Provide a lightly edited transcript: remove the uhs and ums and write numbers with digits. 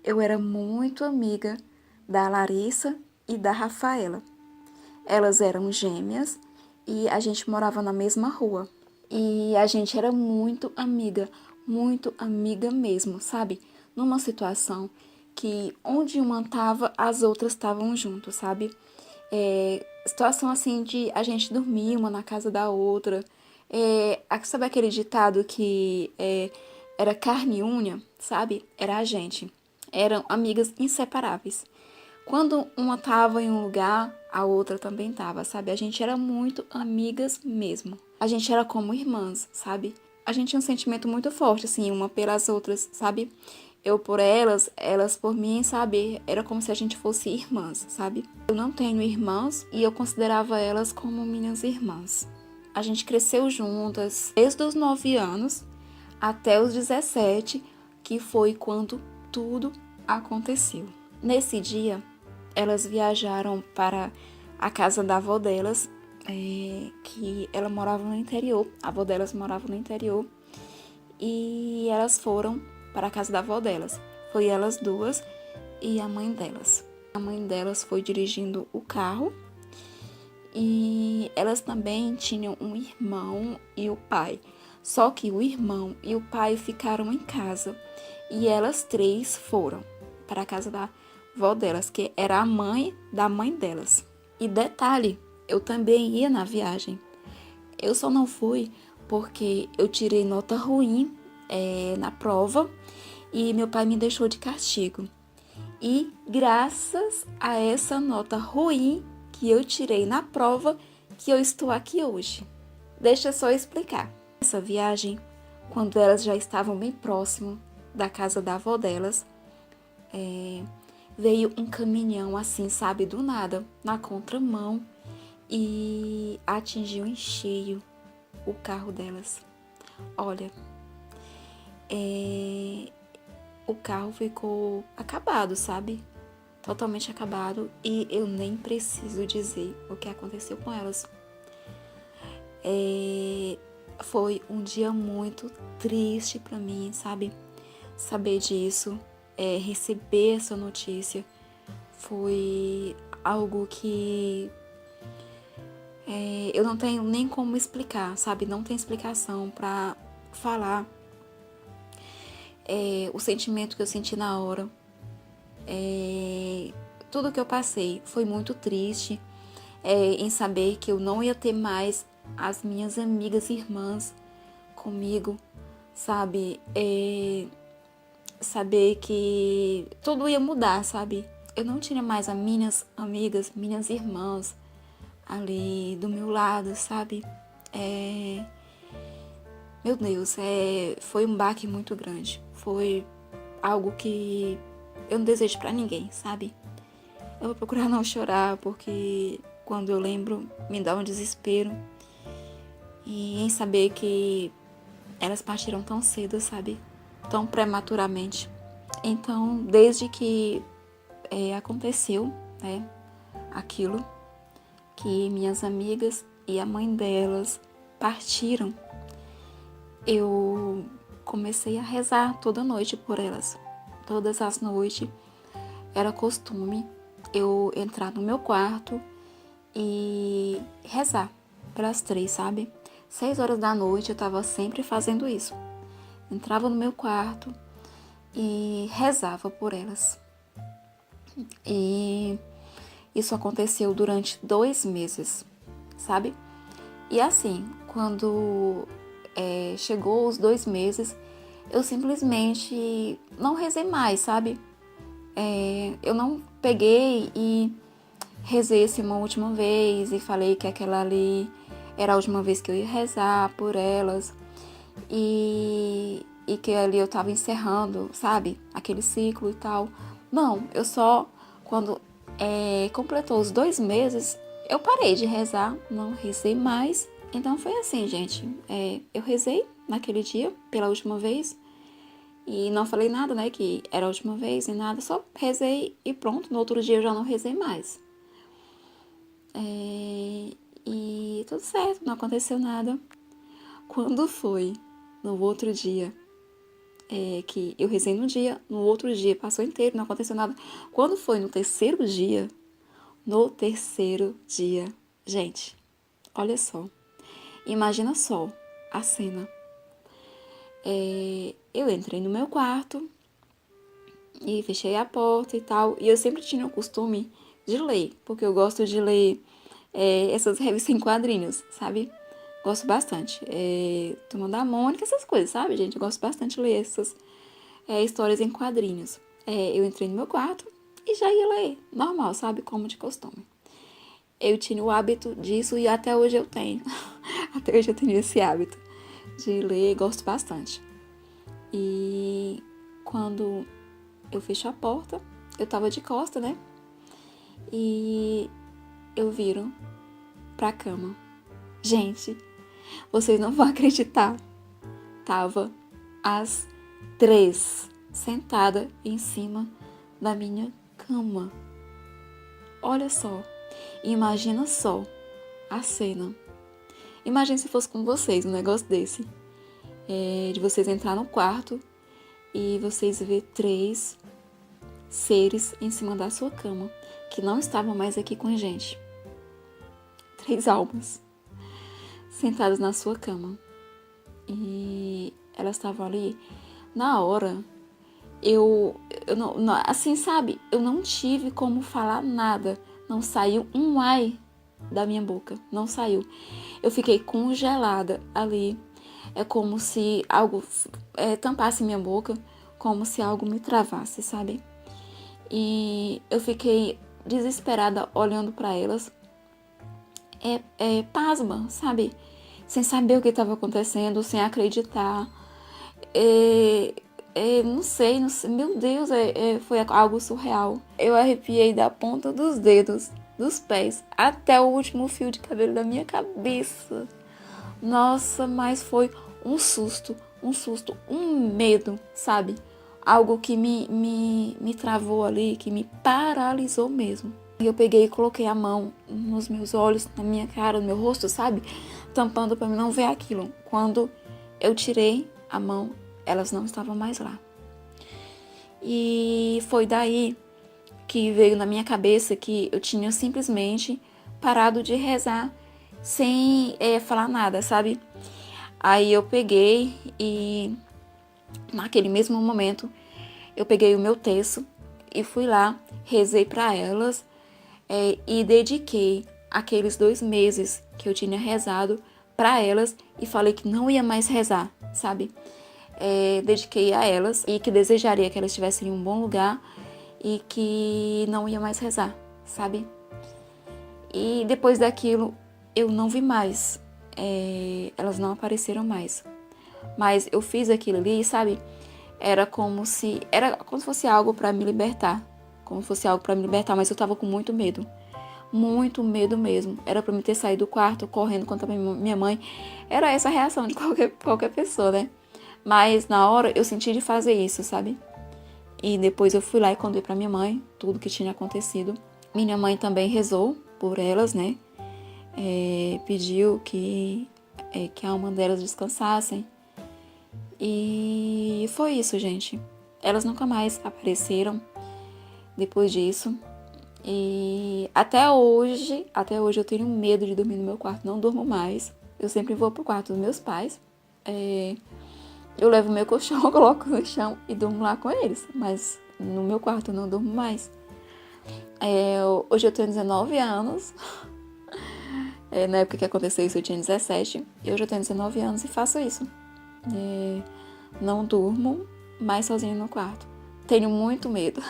eu era muito amiga da Larissa e da Rafaela. Elas eram gêmeas e a gente morava na mesma rua. E a gente era muito amiga mesmo, sabe? Numa situação que onde uma tava, as outras estavam junto, sabe? Situação assim de a gente dormir uma na casa da outra. Sabe aquele ditado que era carne e unha, sabe? Era a gente. Eram amigas inseparáveis. Quando uma tava em um lugar, a outra também tava, sabe? A gente era muito amigas mesmo. A gente era como irmãs, sabe? A gente tinha um sentimento muito forte, assim, uma pelas outras, sabe? Eu por elas, elas por mim, sabe? Era como se a gente fosse irmãs, sabe? Eu não tenho irmãs e eu considerava elas como minhas irmãs. A gente cresceu juntas desde os 9 anos até os 17, que foi quando tudo aconteceu. Nesse dia, elas viajaram para a casa da avó delas, que ela morava no interior, a avó delas morava no interior, e elas foram para a casa da avó delas. Foi elas duas e a mãe delas. A mãe delas foi dirigindo o carro e elas também tinham um irmão e o pai. Só que o irmão e o pai ficaram em casa e elas três foram para a casa da avó delas, que era a mãe da mãe delas. E detalhe, eu também ia na viagem. Eu só não fui porque eu tirei nota ruim na prova e meu pai me deixou de castigo. E graças a essa nota ruim que eu tirei na prova, que eu estou aqui hoje. Deixa eu só explicar. Essa viagem, quando elas já estavam bem próximo da casa da avó delas, veio um caminhão assim, sabe, do nada, na contramão e atingiu em cheio o carro delas. Olha, o carro ficou acabado, sabe? Totalmente acabado e eu nem preciso dizer o que aconteceu com elas. Foi um dia muito triste pra mim, sabe? Saber disso, receber essa notícia foi algo que eu não tenho nem como explicar, sabe? Não tem explicação pra falar o sentimento que eu senti na hora. Tudo que eu passei foi muito triste em saber que eu não ia ter mais as minhas amigas e irmãs comigo, sabe? Saber que tudo ia mudar, sabe? Eu não tinha mais as minhas amigas, minhas irmãs ali do meu lado, sabe? Meu Deus, foi um baque muito grande. Foi algo que eu não desejo pra ninguém, sabe? Eu vou procurar não chorar, porque quando eu lembro, me dá um desespero. E em saber que elas partiram tão cedo, sabe? Tão prematuramente. Então, desde que aconteceu, né, aquilo, que minhas amigas e a mãe delas partiram, eu comecei a rezar toda noite por elas. Todas as noites era costume eu entrar no meu quarto e rezar pelas três, sabe? 6 horas da noite eu tava sempre fazendo isso. Entrava no meu quarto e rezava por elas. E isso aconteceu durante 2 meses, sabe? E assim, quando chegou os 2 meses, eu simplesmente não rezei mais, sabe? Eu não peguei e rezei assim uma última vez e falei que aquela ali era a última vez que eu ia rezar por elas e que ali eu tava encerrando, sabe? Aquele ciclo e tal. Não, eu só, quando completou os 2 meses, eu parei de rezar, não rezei mais. Então foi assim, gente. Eu rezei naquele dia pela última vez e não falei nada, né? Que era a última vez e nada, só rezei e pronto. No outro dia eu já não rezei mais. E tudo certo, não aconteceu nada. Quando foi no outro dia, que eu rezei no dia, no outro dia passou inteiro, não aconteceu nada. Quando foi no terceiro dia, gente, olha só, imagina só a cena. Eu entrei no meu quarto e fechei a porta e tal, e eu sempre tinha o costume de ler, porque eu gosto de ler essas revistas em quadrinhos, sabe? Gosto bastante. Turma da Mônica, essas coisas, sabe, gente? Eu gosto bastante de ler essas histórias em quadrinhos. Eu entrei no meu quarto e já ia ler, normal, sabe? Como de costume. Eu tinha o hábito disso e até hoje eu tenho. Até hoje eu tenho esse hábito de ler, gosto bastante. E quando eu fecho a porta, eu tava de costa, né? E eu viro pra cama. Gente, vocês não vão acreditar. Tava as 3 sentada em cima da minha cama. Olha só. Imagina só a cena. Imagina se fosse com vocês um negócio desse. De vocês entrar no quarto e vocês ver 3 seres em cima da sua cama que não estavam mais aqui com a gente. 3 almas sentadas na sua cama. E elas estavam ali. Na hora, eu não, assim, sabe? Eu não tive como falar nada. Não saiu um ai da minha boca. Não saiu. Eu fiquei congelada ali. É como se algo tampasse minha boca. Como se algo me travasse, sabe? E eu fiquei desesperada olhando para elas. Pasma, sabe? Sem saber o que estava acontecendo, sem acreditar. Não sei, meu Deus, foi algo surreal. Eu arrepiei da ponta dos dedos, dos pés, até o último fio de cabelo da minha cabeça. Nossa, mas foi um susto, um medo, sabe? Algo que me travou ali, que me paralisou mesmo. Eu peguei e coloquei a mão nos meus olhos, na minha cara, no meu rosto, sabe? Tampando para mim não ver aquilo. Quando eu tirei a mão, elas não estavam mais lá. E foi daí que veio na minha cabeça que eu tinha simplesmente parado de rezar sem falar nada, sabe? Aí eu peguei e naquele mesmo momento eu peguei o meu terço e fui lá, rezei para elas e dediquei aqueles 2 meses que eu tinha rezado para elas e falei que não ia mais rezar, sabe? Dediquei a elas e que desejaria que elas estivessem em um bom lugar e que não ia mais rezar, sabe? E depois daquilo eu não vi mais, elas não apareceram mais. Mas eu fiz aquilo ali, sabe? Era como se fosse algo para me libertar, mas eu tava com muito medo mesmo. Era para me ter saído do quarto correndo contra minha mãe. Era essa a reação de qualquer pessoa, né? Mas na hora eu senti de fazer isso, sabe? E depois eu fui lá e contei pra minha mãe tudo que tinha acontecido. Minha mãe também rezou por elas, né? Pediu que a alma delas descansassem. E foi isso, gente. Elas nunca mais apareceram depois disso. E até hoje eu tenho medo de dormir no meu quarto. Não durmo mais. Eu sempre vou pro quarto dos meus pais. Eu levo meu colchão, eu coloco no chão e durmo lá com eles. Mas no meu quarto eu não durmo mais. Hoje eu tenho 19 anos. Na época que aconteceu isso eu tinha 17. E hoje eu tenho 19 anos e faço isso. Não durmo mais sozinha no quarto. Tenho muito medo.